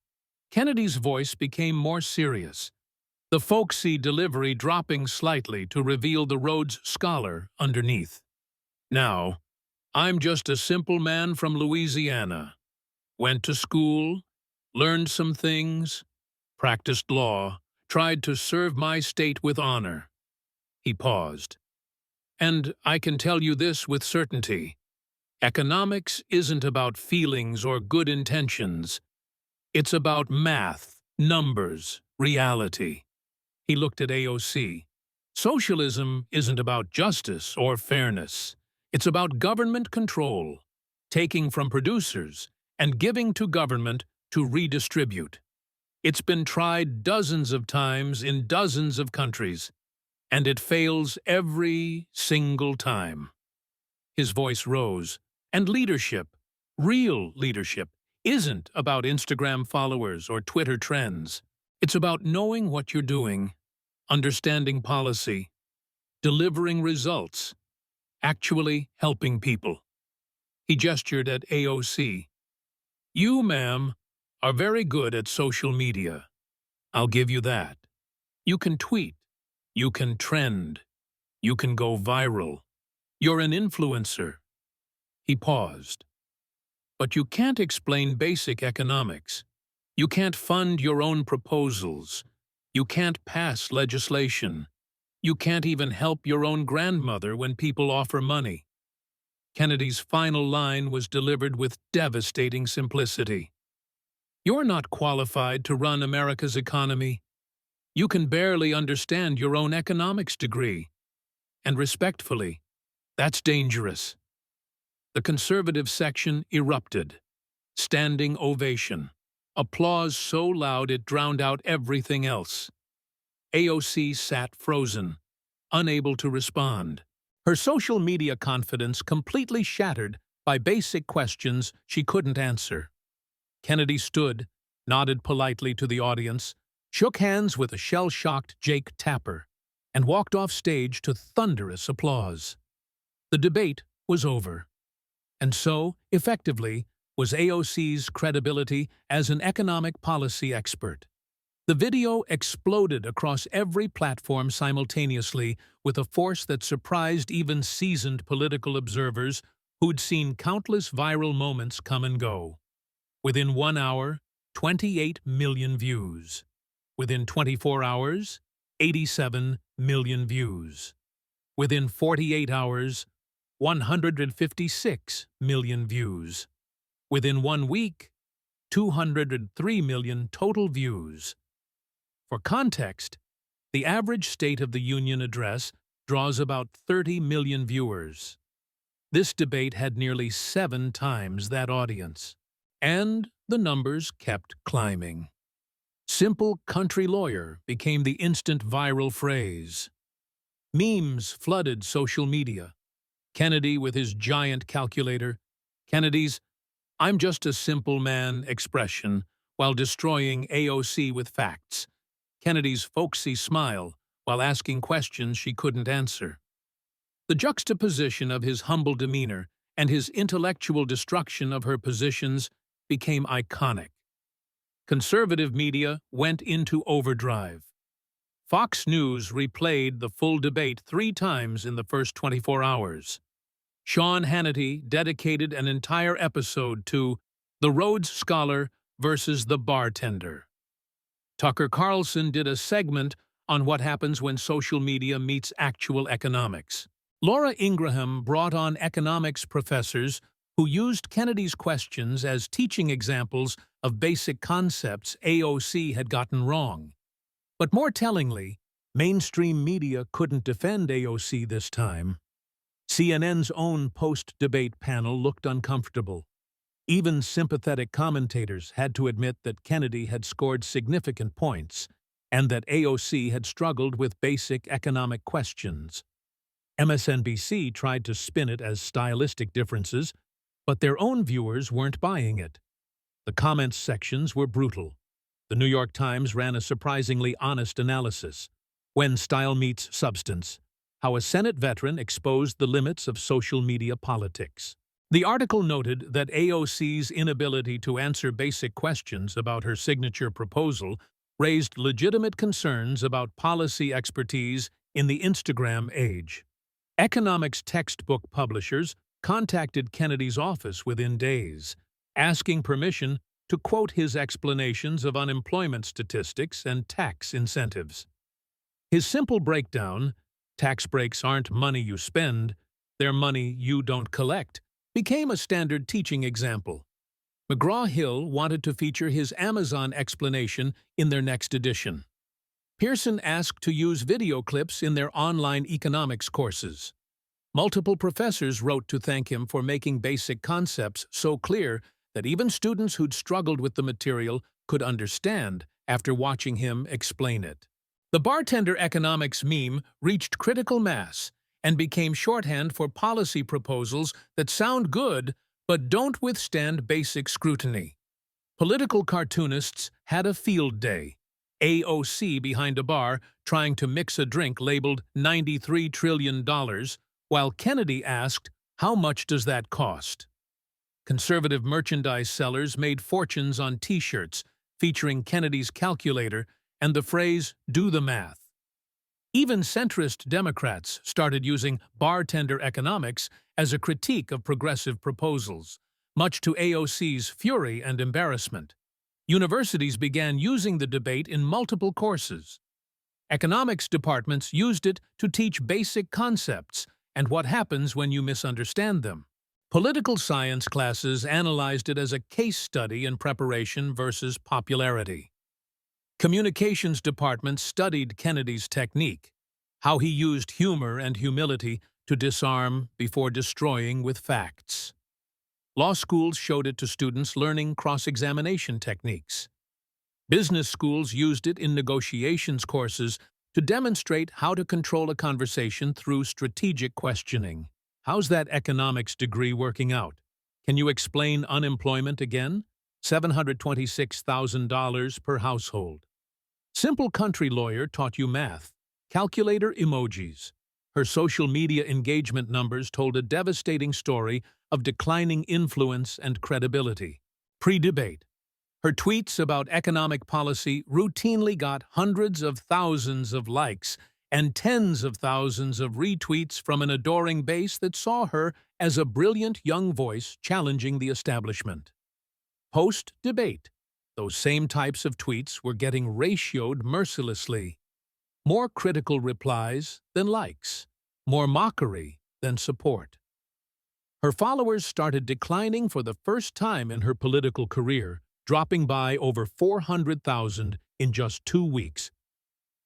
Kennedy's voice became more serious. the folksy delivery dropping slightly to reveal the Rhodes Scholar underneath. Now, I'm just a simple man from Louisiana. Went to school, learned some things, practiced law, tried to serve my state with honor. He paused. And I can tell you this with certainty. Economics isn't about feelings or good intentions. It's about math, numbers, reality. He looked at AOC. Socialism isn't about justice or fairness. It's about government control, taking from producers and giving to government to redistribute. It's been tried dozens of times in dozens of countries, and it fails every single time. His voice rose. And leadership, real leadership, isn't about Instagram followers or Twitter trends. It's about knowing what you're doing, understanding policy, delivering results, actually helping people. He gestured at AOC. You, ma'am, are very good at social media. I'll give you that. You can tweet. You can trend. You can go viral. You're an influencer. He paused. But you can't explain basic economics. You can't fund your own proposals. You can't pass legislation. You can't even help your own grandmother when people offer money. Kennedy's final line was delivered with devastating simplicity. You're not qualified to run America's economy. You can barely understand your own economics degree. And respectfully, that's dangerous. The conservative section erupted. Standing ovation. Applause so loud it drowned out everything else. AOC sat frozen, unable to respond. Her social media confidence completely shattered by basic questions she couldn't answer. Kennedy stood, nodded politely to the audience, shook hands with a shell-shocked Jake Tapper, and walked off stage to thunderous applause. The debate was over. And so, effectively, was AOC's credibility as an economic policy expert. The video exploded across every platform simultaneously with a force that surprised even seasoned political observers who'd seen countless viral moments come and go. Within 1 hour, 28 million views. Within 24 hours, 87 million views. Within 48 hours, 156 million views. Within 1 week, 203 million total views. For context, the average State of the Union address draws about 30 million viewers. This debate had nearly 7 times that audience. And the numbers kept climbing. Simple country lawyer became the instant viral phrase. Memes flooded social media. Kennedy with his giant calculator, Kennedy's "I'm just a simple man" expression while destroying AOC with facts, Kennedy's folksy smile while asking questions she couldn't answer. The juxtaposition of his humble demeanor and his intellectual destruction of her positions became iconic. Conservative media went into overdrive. Fox News replayed the full debate 3 times in the first 24 hours. Sean Hannity dedicated an entire episode to the Rhodes Scholar versus the bartender. Tucker Carlson did a segment on what happens when social media meets actual economics. Laura Ingraham brought on economics professors who used Kennedy's questions as teaching examples of basic concepts AOC had gotten wrong. But more tellingly, mainstream media couldn't defend AOC this time. CNN's own post-debate panel looked uncomfortable. Even sympathetic commentators had to admit that Kennedy had scored significant points and that AOC had struggled with basic economic questions. MSNBC tried to spin it as stylistic differences, but their own viewers weren't buying it. The comments sections were brutal. The New York Times ran a surprisingly honest analysis. When style meets substance, how a Senate veteran exposed the limits of social media politics. The article noted that AOC's inability to answer basic questions about her signature proposal raised legitimate concerns about policy expertise in the Instagram age. Economics textbook publishers contacted Kennedy's office within days, asking permission to quote his explanations of unemployment statistics and tax incentives. His simple breakdown, "Tax breaks aren't money you spend, they're money you don't collect," became a standard teaching example. McGraw-Hill wanted to feature his Amazon explanation in their next edition. Pearson asked to use video clips in their online economics courses. Multiple professors wrote to thank him for making basic concepts so clear that even students who'd struggled with the material could understand after watching him explain it. The bartender economics meme reached critical mass and became shorthand for policy proposals that sound good but don't withstand basic scrutiny. Political cartoonists had a field day. AOC behind a bar trying to mix a drink labeled $93 trillion, while Kennedy asked, "How much does that cost?" Conservative merchandise sellers made fortunes on T-shirts featuring Kennedy's calculator and the phrase, "Do the math." Even centrist Democrats started using bartender economics as a critique of progressive proposals, much to AOC's fury and embarrassment. Universities began using the debate in multiple courses. Economics departments used it to teach basic concepts and what happens when you misunderstand them. Political science classes analyzed it as a case study in preparation versus popularity. Communications departments studied Kennedy's technique, how he used humor and humility to disarm before destroying with facts. Law schools showed it to students learning cross-examination techniques. Business schools used it in negotiations courses to demonstrate how to control a conversation through strategic questioning. How's that economics degree working out? Can you explain unemployment again? $726,000 per household. Simple Country Lawyer taught you math. Calculator emojis. Her social media engagement numbers told a devastating story of declining influence and credibility. Pre-debate. Her tweets about economic policy routinely got hundreds of thousands of likes and tens of thousands of retweets from an adoring base that saw her as a brilliant young voice challenging the establishment. Post-debate. Those same types of tweets were getting ratioed mercilessly. More critical replies than likes. More mockery than support. Her followers started declining for the first time in her political career, dropping by over 400,000 in just 2 weeks.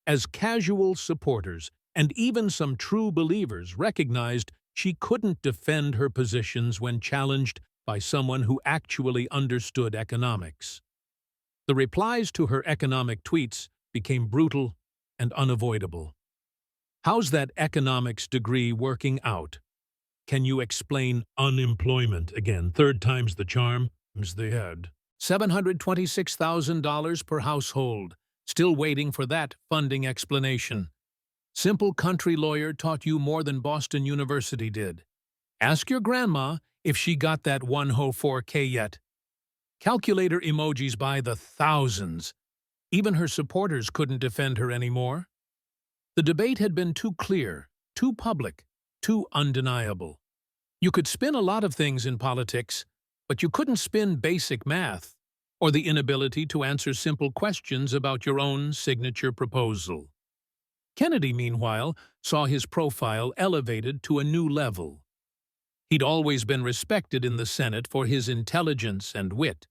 As casual supporters and even some true believers recognized she couldn't defend her positions when challenged by someone who actually understood economics. The replies to her economic tweets became brutal and unavoidable. How's that economics degree working out? Can you explain unemployment again? Third time's the charm, as they had. $726,000 per household. Still waiting for that funding explanation. Simple Country Lawyer taught you more than Boston University did. Ask your grandma if she got that 104K yet. Calculator emojis by the thousands. Even her supporters couldn't defend her anymore. The debate had been too clear, too public, too undeniable. You could spin a lot of things in politics, but you couldn't spin basic math or the inability to answer simple questions about your own signature proposal. Kennedy, meanwhile, saw his profile elevated to a new level. He'd always been respected in the Senate for his intelligence and wit.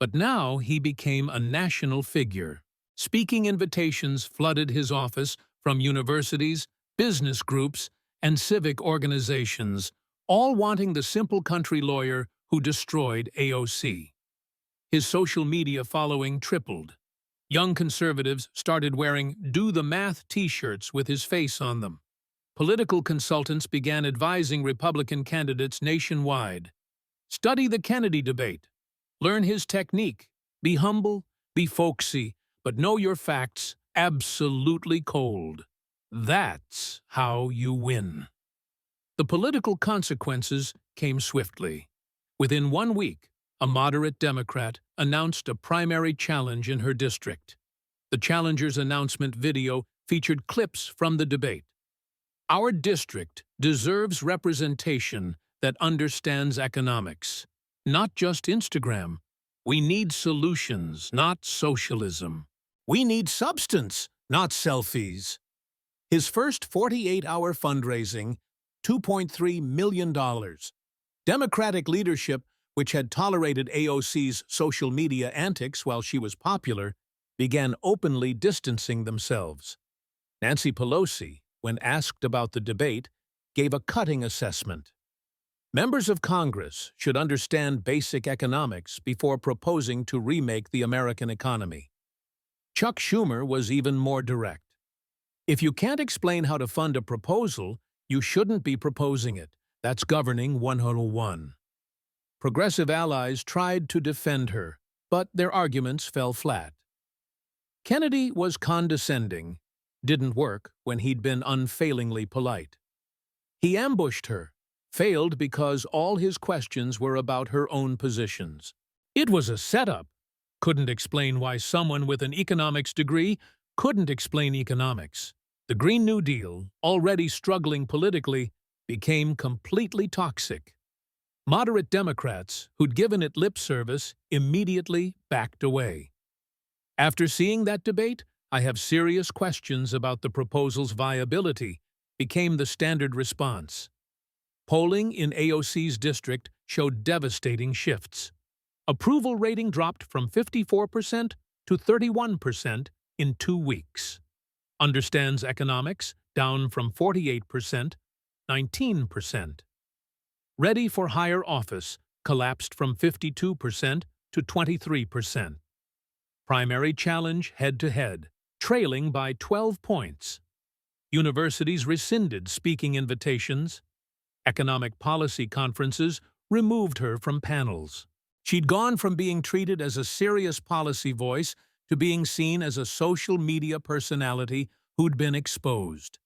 But now he became a national figure. Speaking invitations flooded his office from universities, business groups, and civic organizations, all wanting the simple country lawyer who destroyed AOC. His social media following tripled. Young conservatives started wearing "Do the Math" T-shirts with his face on them. Political consultants began advising Republican candidates nationwide. Study the Kennedy debate. Learn his technique. Be humble, be folksy, but know your facts absolutely cold. That's how you win. The political consequences came swiftly. Within 1 week, a moderate Democrat announced a primary challenge in her district. The challenger's announcement video featured clips from the debate. Our district deserves representation that understands economics, not just Instagram. We need solutions, not socialism. We need substance, not selfies. His first 48-hour fundraising, $2.3 million. Democratic leadership, which had tolerated AOC's social media antics while she was popular, began openly distancing themselves. Nancy Pelosi, when asked about the debate, gave a cutting assessment. Members of Congress should understand basic economics before proposing to remake the American economy. Chuck Schumer was even more direct. If you can't explain how to fund a proposal, you shouldn't be proposing it. That's Governing 101. Progressive allies tried to defend her, but their arguments fell flat. Kennedy was condescending, didn't work when he'd been unfailingly polite. He ambushed her, failed because all his questions were about her own positions. It was a setup. Couldn't explain why someone with an economics degree couldn't explain economics. The Green New Deal, already struggling politically, became completely toxic. Moderate Democrats, who'd given it lip service, immediately backed away. After seeing that debate, I have serious questions about the proposal's viability, became the standard response. Polling in AOC's district showed devastating shifts. Approval rating dropped from 54% to 31% in 2 weeks. Understands economics, down from 48%, 19%. Ready for higher office, collapsed from 52% to 23%. Primary challenge head-to-head, trailing by 12 points. Universities rescinded speaking invitations. Economic policy conferences removed her from panels. She'd gone from being treated as a serious policy voice to being seen as a social media personality who'd been exposed.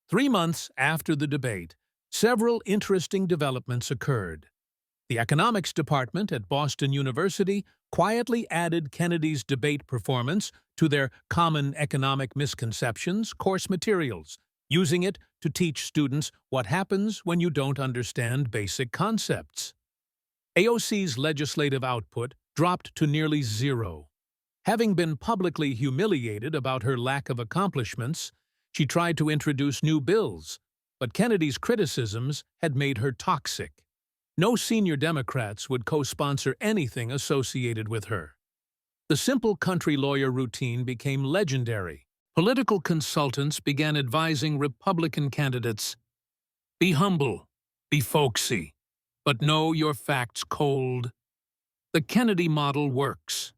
3 months after the debate, several interesting developments occurred. The economics department at Boston University quietly added Kennedy's debate performance to their Common Economic Misconceptions course materials, using it to teach students what happens when you don't understand basic concepts. AOC's legislative output dropped to nearly zero. Having been publicly humiliated about her lack of accomplishments, she tried to introduce new bills, but Kennedy's criticisms had made her toxic. No senior Democrats would co-sponsor anything associated with her. The simple country lawyer routine became legendary. Political consultants began advising Republican candidates, "Be humble, be folksy, but know your facts cold." The Kennedy model works.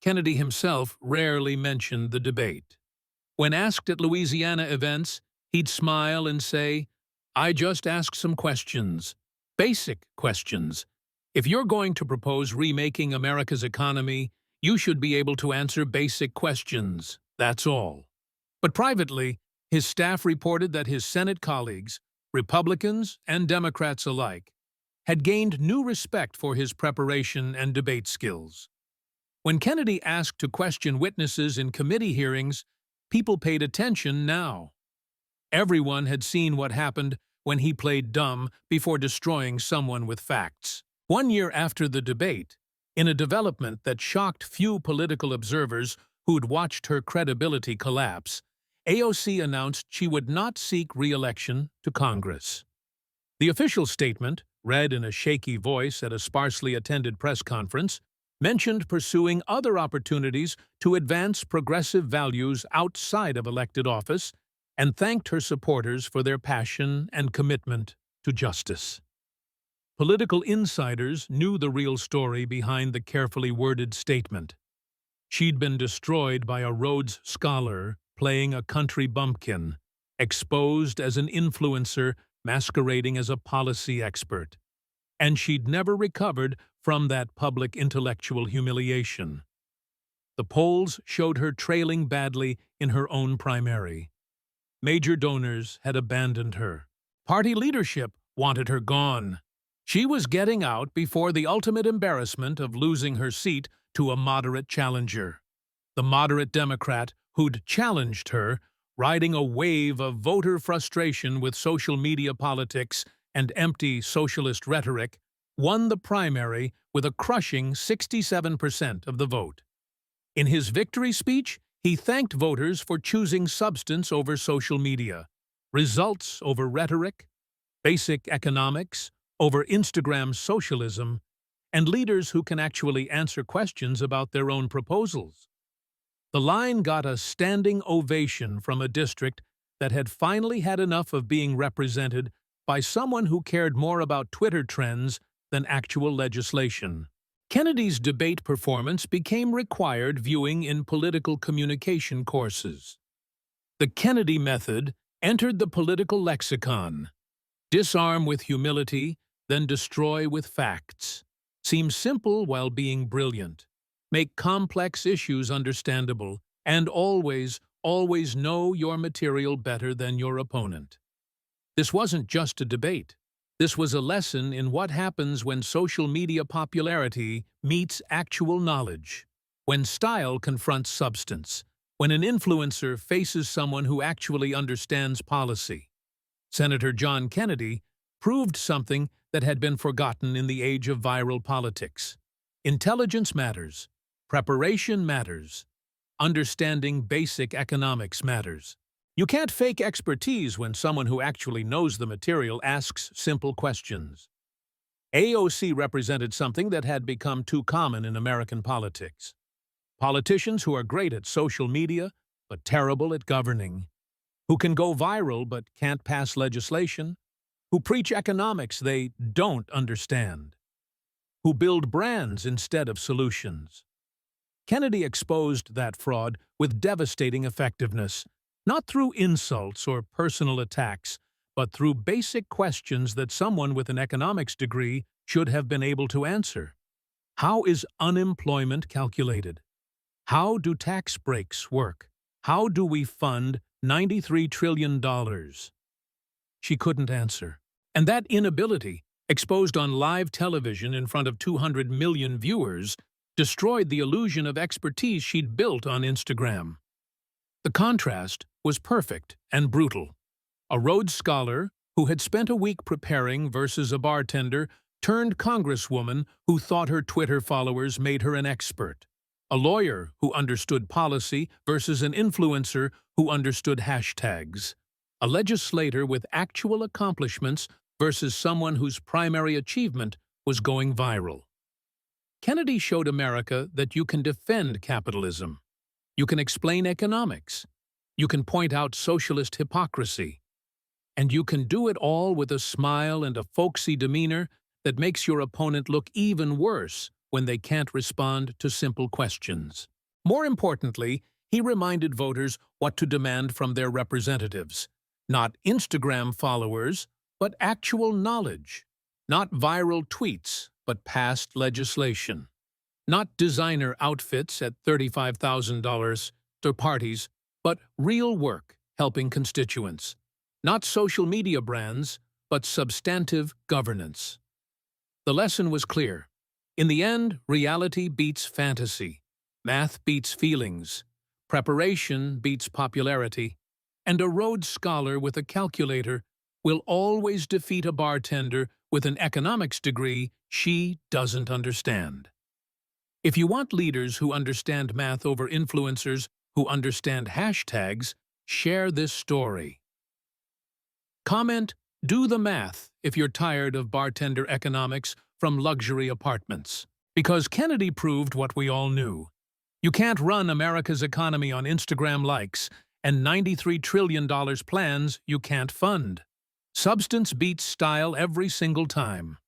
Kennedy himself rarely mentioned the debate. When asked at Louisiana events, he'd smile and say, "I just asked some questions. Basic questions. If you're going to propose remaking America's economy, you should be able to answer basic questions. That's all." But privately, his staff reported that his Senate colleagues, Republicans and Democrats alike, had gained new respect for his preparation and debate skills. When Kennedy asked to question witnesses in committee hearings, people paid attention now. Everyone had seen what happened when he played dumb before destroying someone with facts. 1 year after the debate, in a development that shocked few political observers who'd watched her credibility collapse, AOC announced she would not seek re-election to Congress. The official statement, read in a shaky voice at a sparsely attended press conference, mentioned pursuing other opportunities to advance progressive values outside of elected office and thanked her supporters for their passion and commitment to justice. Political insiders knew the real story behind the carefully worded statement. She'd been destroyed by a Rhodes Scholar playing a country bumpkin, exposed as an influencer masquerading as a policy expert. And she'd never recovered from that public intellectual humiliation. The polls showed her trailing badly in her own primary. Major donors had abandoned her. Party leadership wanted her gone. She was getting out before the ultimate embarrassment of losing her seat to a moderate challenger. the moderate Democrat who'd challenged her, riding a wave of voter frustration with social media politics and empty socialist rhetoric, won the primary with a crushing 67% of the vote. In his victory speech, he thanked voters for choosing substance over social media, results over rhetoric, basic economics over Instagram socialism, and leaders who can actually answer questions about their own proposals. The line got a standing ovation from a district that had finally had enough of being represented by someone who cared more about Twitter trends than actual legislation. Kennedy's debate performance became required viewing in political communication courses. The Kennedy method entered the political lexicon. Disarm with humility, then destroy with facts. Seem simple while being brilliant. Make complex issues understandable, and always know your material better than your opponent. This wasn't just a debate. This was a lesson in what happens when social media popularity meets actual knowledge, when style confronts substance, when an influencer faces someone who actually understands policy. Senator John Kennedy proved something that had been forgotten in the age of viral politics. Intelligence matters. Preparation matters. Understanding basic economics matters. You can't fake expertise when someone who actually knows the material asks simple questions. AOC represented something that had become too common in American politics. Politicians who are great at social media, but terrible at governing. Who can go viral but can't pass legislation. Who preach economics they don't understand. Who build brands instead of solutions. Kennedy exposed that fraud with devastating effectiveness, not through insults or personal attacks, but through basic questions that someone with an economics degree should have been able to answer. How is unemployment calculated? How do tax breaks work? How do we fund $93 trillion? She couldn't answer. And that inability, exposed on live television in front of 200 million viewers, destroyed the illusion of expertise she'd built on Instagram. The contrast was perfect and brutal. A Rhodes Scholar who had spent a week preparing versus a bartender turned congresswoman who thought her Twitter followers made her an expert. A lawyer who understood policy versus an influencer who understood hashtags. A legislator with actual accomplishments versus someone whose primary achievement was going viral. Kennedy showed America that you can defend capitalism. You can explain economics. You can point out socialist hypocrisy. And you can do it all with a smile and a folksy demeanor that makes your opponent look even worse when they can't respond to simple questions. More importantly, he reminded voters what to demand from their representatives. Not Instagram followers, but actual knowledge. Not viral tweets, but past legislation. Not designer outfits at $35,000 to parties, but real work helping constituents. Not social media brands, but substantive governance. The lesson was clear. In the end, reality beats fantasy. Math beats feelings. Preparation beats popularity. And a Rhodes Scholar with a calculator will always defeat a bartender with an economics degree she doesn't understand. If you want leaders who understand math over influencers who understand hashtags, share this story. Comment, "Do the math," if you're tired of bartender economics from luxury apartments. Because Kennedy proved what we all knew. You can't run America's economy on Instagram likes and $93 trillion plans you can't fund. Substance beats style every single time.